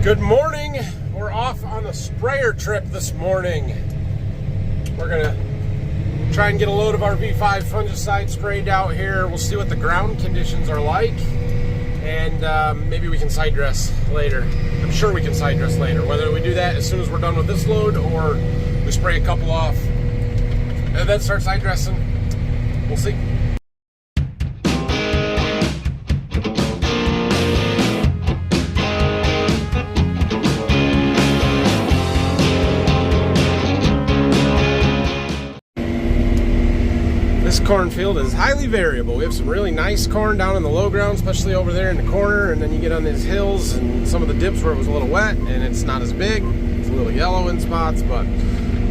Good morning. We're off on a sprayer trip this morning. We're gonna try and get a load of our V5 fungicide sprayed out here. We'll see what the ground conditions are like, and maybe we can side dress later. I'm sure we can side dress later. Whether we do that as soon as we're done with this load or we spray a couple off and then start side dressing, we'll see. This cornfield is highly variable. We have some really nice corn down in the low ground, especially over there in the corner, and then you get on these hills and some of the dips where it was a little wet and it's not as big. It's a little yellow in spots, but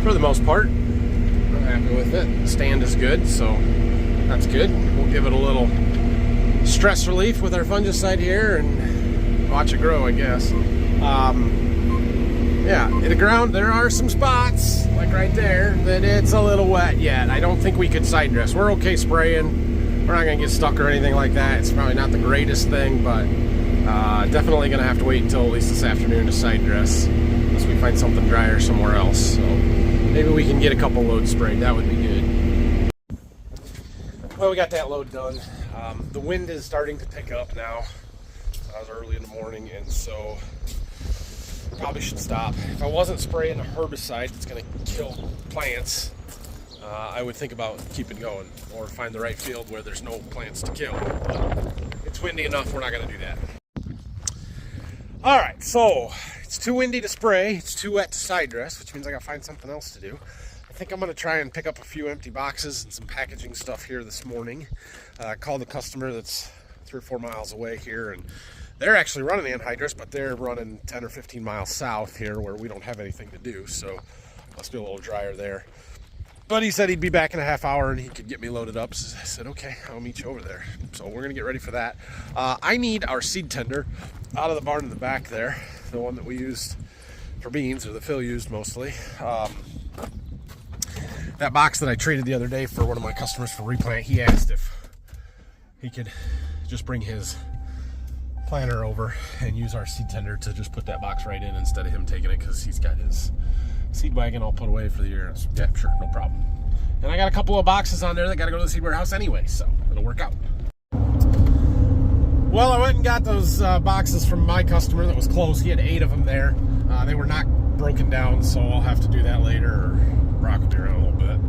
for the most part, I'm happy with it. The stand is good, so that's good. We'll give it a little stress relief with our fungicide here and watch it grow, I guess. Yeah, in the ground, there are some spots, like right there, that it's a little wet yet. I don't think we could side dress. We're okay spraying. We're not going to get stuck or anything like that. It's probably not the greatest thing, but definitely going to have to wait until at least this afternoon to side dress, unless we find something drier somewhere else. So maybe we can get a couple loads sprayed. That would be good. Well, we got that load done. The wind is starting to pick up now. I was early in the morning, and so probably should stop. If I wasn't spraying a herbicide that's going to kill plants, I would think about keeping going or find the right field where there's no plants to kill. But it's windy enough, we're not going to do that. All right, so it's too windy to spray, it's too wet to side dress, which means I got to find something else to do. I think I'm going to try and pick up a few empty boxes and some packaging stuff here this morning. I called a customer that's 3 or 4 miles away here, and they're actually running anhydrous, but they're running 10 or 15 miles south here where we don't have anything to do, so must be a little drier there. But he said he'd be back in a half hour and he could get me loaded up. So I said, okay, I'll meet you over there. So we're gonna get ready for that. I need our seed tender out of the barn in the back there, the one that we used for beans, or that Phil used mostly. That box that I traded the other day for one of my customers for replant, he asked if he could just bring his planter over and use our seed tender to just put that box right in instead of him taking it, because he's got his seed wagon all put away for the year. So, yeah, sure, no problem. And I got a couple of boxes on there that got to go to the seed warehouse anyway, so it'll work out. Well, I went and got those boxes from my customer that was close. He had 8 of them there. They were not broken down, so I'll have to do that later, or Brock will be around a little bit.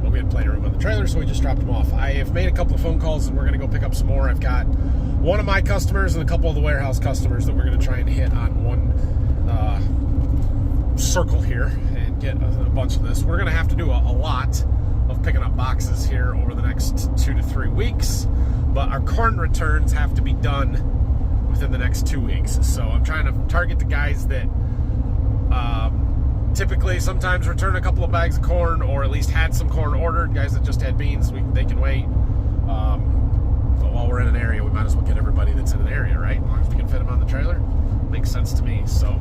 But we had plenty of room on the trailer, so we just dropped them off. I have made a couple of phone calls, and we're going to go pick up some more. I've got one of my customers and a couple of the warehouse customers that we're going to try and hit on one circle here and get a bunch of this. We're going to have to do a lot of picking up boxes here over the next 2 to 3 weeks, but our corn returns have to be done within the next 2 weeks. So I'm trying to target the guys that typically sometimes return a couple of bags of corn, or at least had some corn ordered. Guys that just had beans, they can wait. But while we're in an area, we might as well get everybody that's in an area, right? As long as we can fit them on the trailer. Makes sense to me. So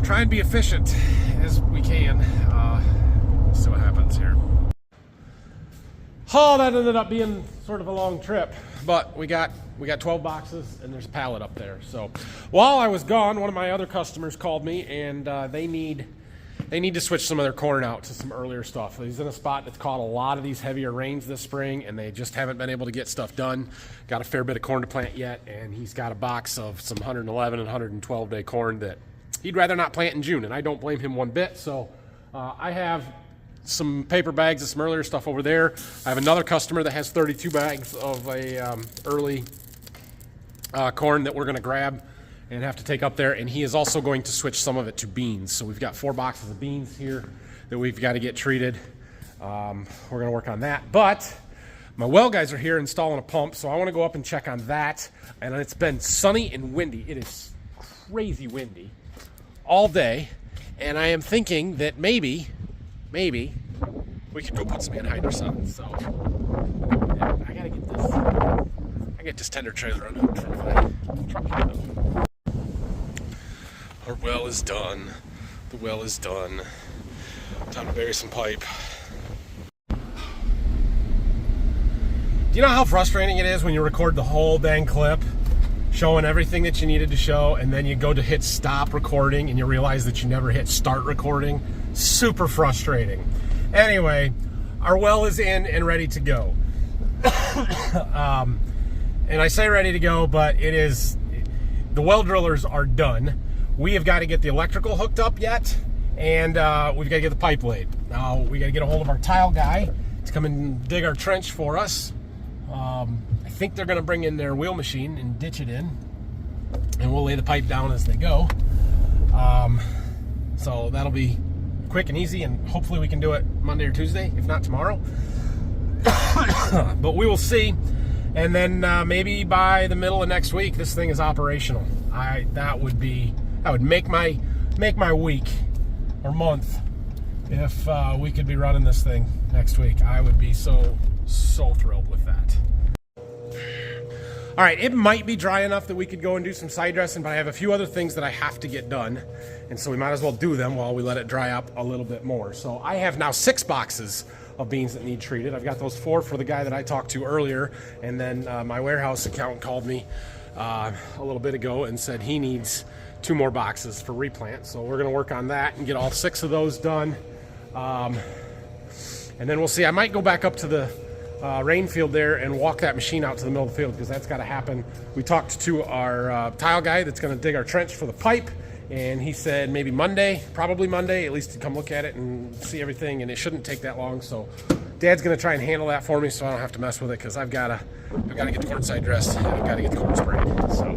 try and be efficient as we can. See what happens here. Oh, that ended up being sort of a long trip, but we got 12 boxes and there's a pallet up there. So while I was gone, one of my other customers called me, and they need to switch some of their corn out to some earlier stuff. He's in a spot that's caught a lot of these heavier rains this spring, and they just haven't been able to get stuff done. Got a fair bit of corn to plant yet, and he's got a box of some 111 and 112 day corn that he'd rather not plant in June, and I don't blame him one bit. So I have some paper bags of some earlier stuff over there. I have another customer that has 32 bags of a early corn that we're going to grab and have to take up there, and he is also going to switch some of it to beans. So we've got 4 boxes of beans here that we've got to get treated. We're going to work on that, but my well guys are here installing a pump, so I want to go up and check on that. And it's been sunny and windy. It is crazy windy all day, and I am thinking that maybe we could go put some anhydrous on it. So yeah, I get this tender trailer unhooked from my truck here, though. Our well is done. The well is done. Time to bury some pipe. Do you know how frustrating it is when you record the whole dang clip showing everything that you needed to show, and then you go to hit stop recording and you realize that you never hit start recording. Super frustrating. Anyway, our well is in and ready to go. And I say ready to go, but it is, the well drillers are done. We have got to get the electrical hooked up yet, and we've got to get the pipe laid. Now we got to get a hold of our tile guy to come and dig our trench for us. I think they're going to bring in their wheel machine and ditch it in, and we'll lay the pipe down as they go. So that'll be quick and easy, and hopefully we can do it Monday or Tuesday, if not tomorrow. But we will see. And then maybe by the middle of next week, this thing is operational. That would make my week or month if we could be running this thing next week. I would be so thrilled with that. All right, it might be dry enough that we could go and do some side dressing, but I have a few other things that I have to get done, and so we might as well do them while we let it dry up a little bit more. So I have now 6 boxes of beans that need treated. I've got those 4 for the guy that I talked to earlier, and then my warehouse accountant called me a little bit ago and said he needs 2 more boxes for replant. So we're gonna work on that and get all 6 of those done. And then we'll see. I might go back up to the rain field there and walk that machine out to the middle of the field, because that's got to happen. We talked to our tile guy that's going to dig our trench for the pipe, and he said maybe Monday, probably Monday, at least to come look at it and see everything, and it shouldn't take that long. So Dad's going to try and handle that for me so I don't have to mess with it, because I've got to get the corn side dressed, and I've got to get the corn sprayed. So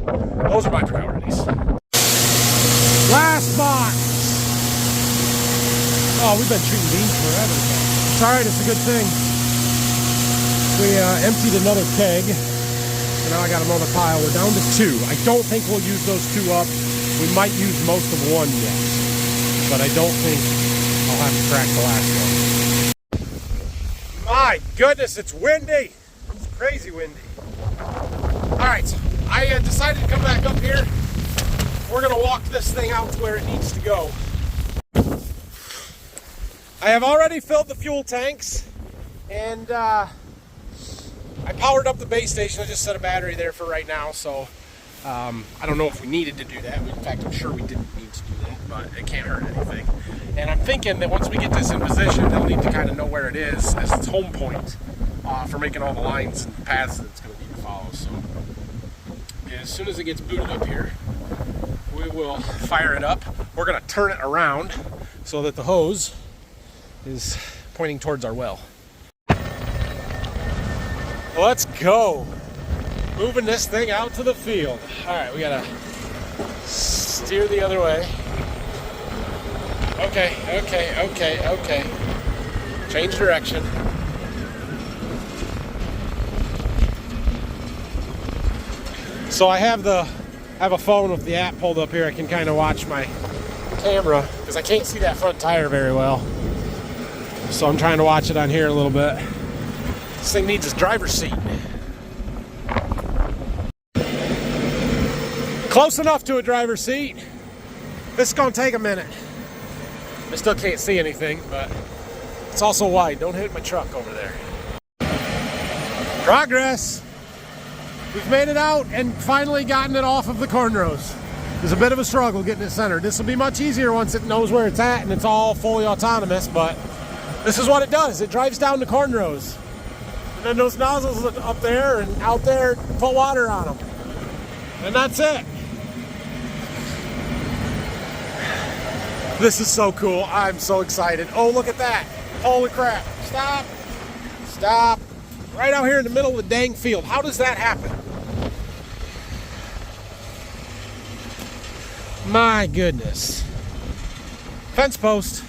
those are my priorities. Last box. Oh, we've been treating beans forever. It's all right. It's a good thing. We emptied another keg, so now I got another pile. We're down to 2. I don't think we'll use those 2 up. We might use most of 1 yet, but I don't think I'll have to crack the last one. My goodness, it's windy. It's crazy windy. All right, I decided to come back up here. We're gonna walk this thing out to where it needs to go. I have already filled the fuel tanks, and I powered up the base station. I just set a battery there for right now, so I don't know if we needed to do that. In fact, I'm sure we didn't need to do that, but it can't hurt anything. And I'm thinking that once we get this in position, they'll need to kind of know where it is as its home point for making all the lines and paths that it's going to need to follow. So as soon as it gets booted up here, we will fire it up. We're going to turn it around so that the hose is pointing towards our well. Let's go. Moving this thing out to the field. All right, we gotta steer the other way. Okay. Change direction. So I have a phone with the app pulled up here. I can kind of watch my camera because I can't see that front tire very well. So I'm trying to watch it on here a little bit. This thing needs its driver's seat. Close enough to a driver's seat. This is gonna take a minute. I still can't see anything, but it's also wide. Don't hit my truck over there. Progress. We've made it out and finally gotten it off of the corn rows. There's a bit of a struggle getting it centered. This will be much easier once it knows where it's at and it's all fully autonomous, but this is what it does. It drives down the corn rows. And then those nozzles up there and out there put water on them. And that's it. This is so cool. I'm so excited. Oh, look at that. Holy crap. Stop. Stop. Right out here in the middle of the dang field. How does that happen? My goodness. Fence post.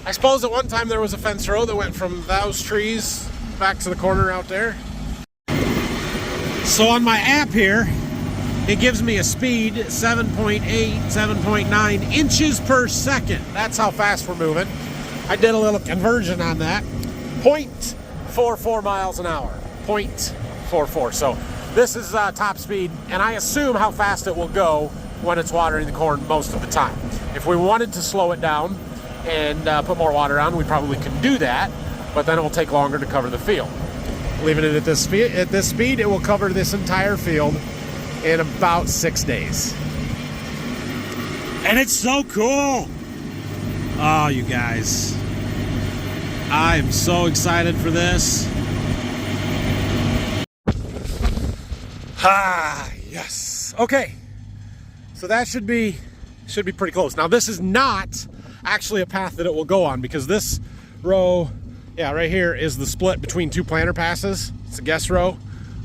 I suppose at one time there was a fence row that went from those trees back to the corner out there. So on my app here, it gives me a speed 7.8, 7.9 inches per second. That's how fast we're moving. I did a little conversion on that. 0.44 miles an hour. 0.44. So this is top speed, and I assume how fast it will go when it's watering the corn most of the time. If we wanted to slow it down and put more water on, we probably could do that, but then it will take longer to cover the field. Leaving it at this speed, it will cover this entire field in about 6 days. And it's so cool. Oh, you guys. I am so excited for this. Yes. Okay. So that should be pretty close. Now this is not actually a path that it will go on, because this row, yeah, right here is the split between two planter passes. It's a guest row.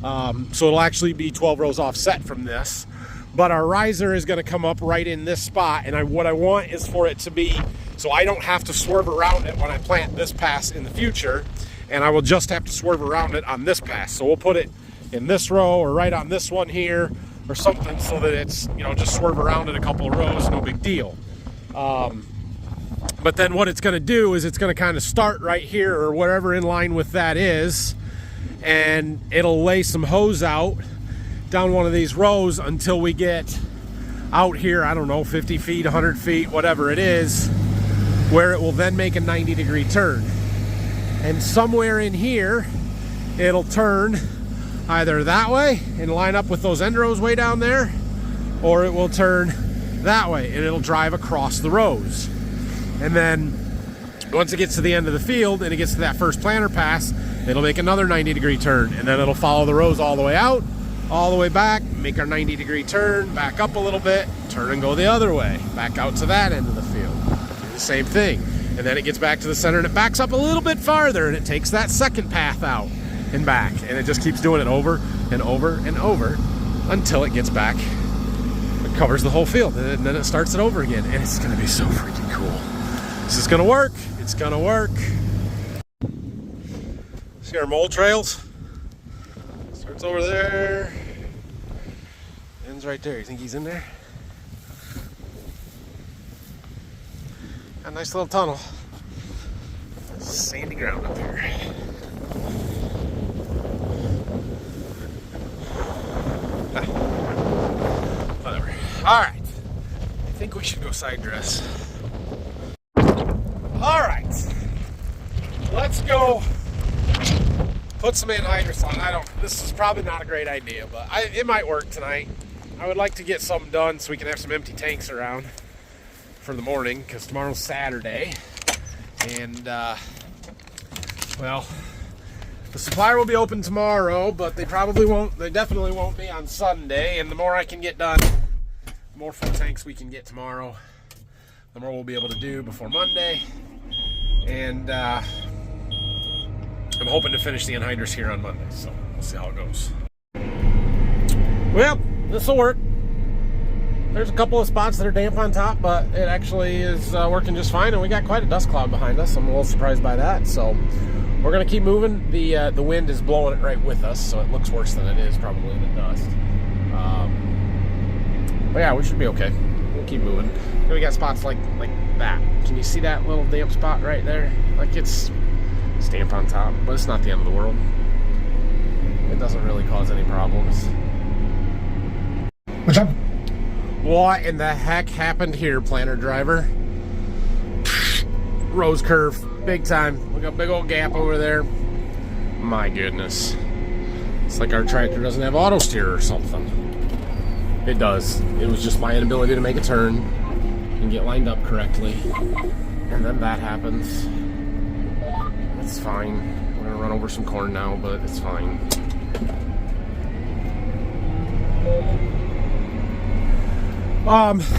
So it'll actually be 12 rows offset from this. But our riser is going to come up right in this spot, and what I want is for it to be so I don't have to swerve around it when I plant this pass in the future, and I will just have to swerve around it on this pass. So we'll put it in this row or right on this one here or something, so that it's, you know, just swerve around it a couple of rows, no big deal. But then what it's going to do is it's going to kind of start right here or whatever in line with that is, and it'll lay some hose out down one of these rows until we get out here, I don't know, 50 feet, 100 feet, whatever it is, where it will then make a 90-degree turn. And somewhere in here, it'll turn either that way and line up with those end rows way down there, or it will turn that way and it'll drive across the rows. And then once it gets to the end of the field and it gets to that first planter pass, it'll make another 90-degree turn, and then it'll follow the rows all the way out, all the way back, make our 90-degree turn, back up a little bit, turn and go the other way, back out to that end of the field. Do the same thing. And then it gets back to the center and it backs up a little bit farther and it takes that second path out and back. And it just keeps doing it over and over and over until it gets back. It covers the whole field, and then it starts it over again. And it's gonna be so freaking cool. This is gonna work. It's gonna work. See our mole trails? Starts over there. Ends right there. You think he's in there? Got a nice little tunnel. Sandy ground up here. Whatever. Alright. I think we should go side dress. Alright. Let's go put some anhydrous on. This is probably not a great idea, but it might work tonight. I would like to get something done so we can have some empty tanks around for the morning, because tomorrow's Saturday. And, well, the supplier will be open tomorrow, but they definitely won't be on Sunday. And the more I can get done, the more full tanks we can get tomorrow, the more we'll be able to do before Monday. And, I'm hoping to finish the anhydrous here on Monday, so we'll see how it goes. Well, this will work. There's a couple of spots that are damp on top, but it actually is working just fine, and we got quite a dust cloud behind us. I'm a little surprised by that, so we're going to keep moving. The wind is blowing it right with us, so it looks worse than it is probably the dust. But yeah, we should be okay. We'll keep moving. We got spots like that. Can you see that little damp spot right there? Like it's damp on top, but it's not the end of the world. It doesn't really cause any problems. What's up? What in the heck happened here, planter driver? Rose curve, big time. We got a big old gap over there. My goodness. It's like our tractor doesn't have auto steer or something. It does. It was just my inability to make a turn and get lined up correctly. And then that happens. It's fine. We're gonna run over some corn now, but it's fine.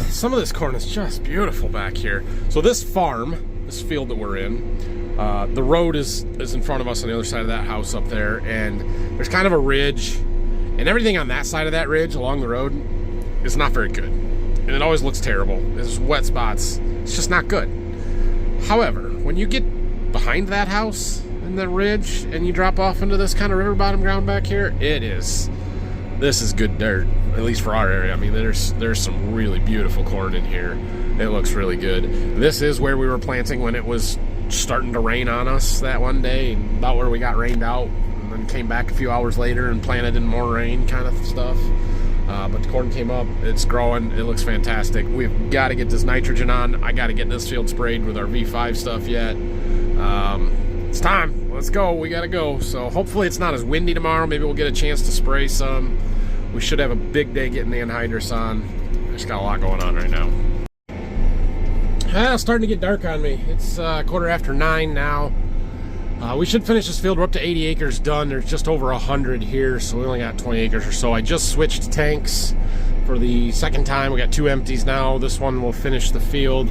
Some of this corn is just beautiful back here. So this farm, this field that we're in, the road is in front of us on the other side of that house up there, and there's kind of a ridge, and everything on that side of that ridge along the road is not very good. And it always looks terrible. There's wet spots. It's just not good. However, when you get behind that house and the ridge and you drop off into this kind of river bottom ground back here, this is good dirt, at least for our area. I mean, there's some really beautiful corn in here. It looks really good. This is where we were planting when it was starting to rain on us that one day, and about where we got rained out, and then came back a few hours later and planted in more rain kind of stuff. But the corn came up, it's growing, it looks fantastic. We've got to get this nitrogen on. I got to get this field sprayed with our V5 stuff yet. It's time. let's go. We gotta go. So hopefully it's not as windy tomorrow. Maybe we'll get a chance to spray some. We should have a big day getting the anhydrous on. I just got a lot going on right now. It's starting to get dark on me. It's 9:15 now. We should finish this field. We're up to 80 acres done. There's just over 100 here, so we only got 20 acres or so. I just switched tanks for the second time. We got 2 empties now. This one will finish the field,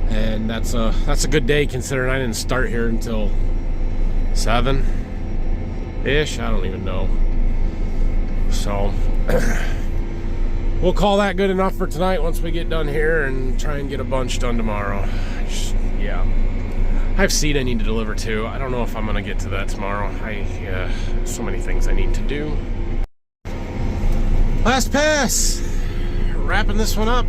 and that's a good day considering I didn't start here until 7-ish. I don't even know. So we'll call that good enough for tonight once we get done here and try and get a bunch done tomorrow. Yeah. I have seed I need to deliver too. I don't know if I'm going to get to that tomorrow. So many things I need to do. Last pass. Wrapping this one up.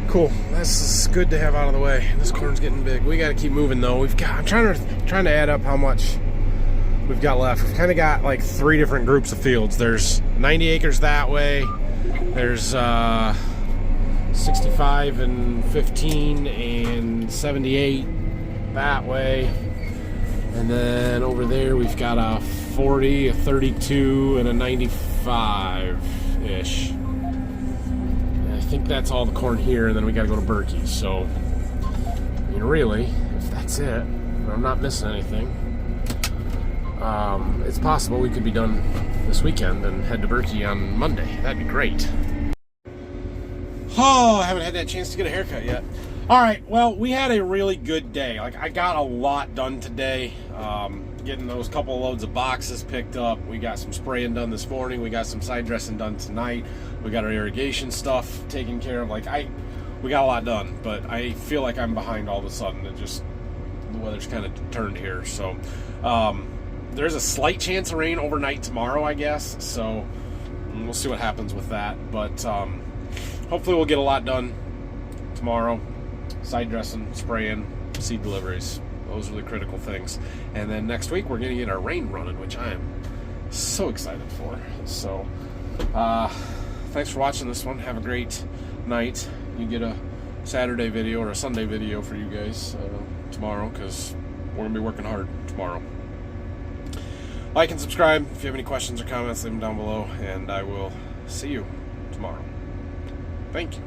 Cool. This is good to have out of the way. This corn's getting big. We got to keep moving though. I'm trying to add up how much we've got left. We've kind of got like 3 different groups of fields. There's 90 acres that way. There's 65 and 15 and 78 that way, and then over there we've got a 40, a 32, and a 95-ish. And I think that's all the corn here, and then we got to go to Berkey. So, I mean, really, if that's it, and I'm not missing anything, it's possible we could be done this weekend and head to Berkey on Monday. That'd be great. Oh, I haven't had that chance to get a haircut yet. All right, well, we had a really good day. Like, I got a lot done today. Getting those couple of loads of boxes picked up. We got some spraying done this morning. We got some side dressing done tonight. We got our irrigation stuff taken care of. Like, we got a lot done, but I feel like I'm behind all of a sudden. The weather's kind of turned here. So, there's a slight chance of rain overnight tomorrow, I guess. So, we'll see what happens with that. But, hopefully we'll get a lot done tomorrow. Side dressing, spraying, seed deliveries. Those are the critical things. And then next week we're going to get our rain running, which I am so excited for. So, thanks for watching this one. Have a great night. You get a Saturday video or a Sunday video for you guys tomorrow, because we're going to be working hard tomorrow. Like and subscribe. If you have any questions or comments, leave them down below, and I will see you tomorrow. Thank you.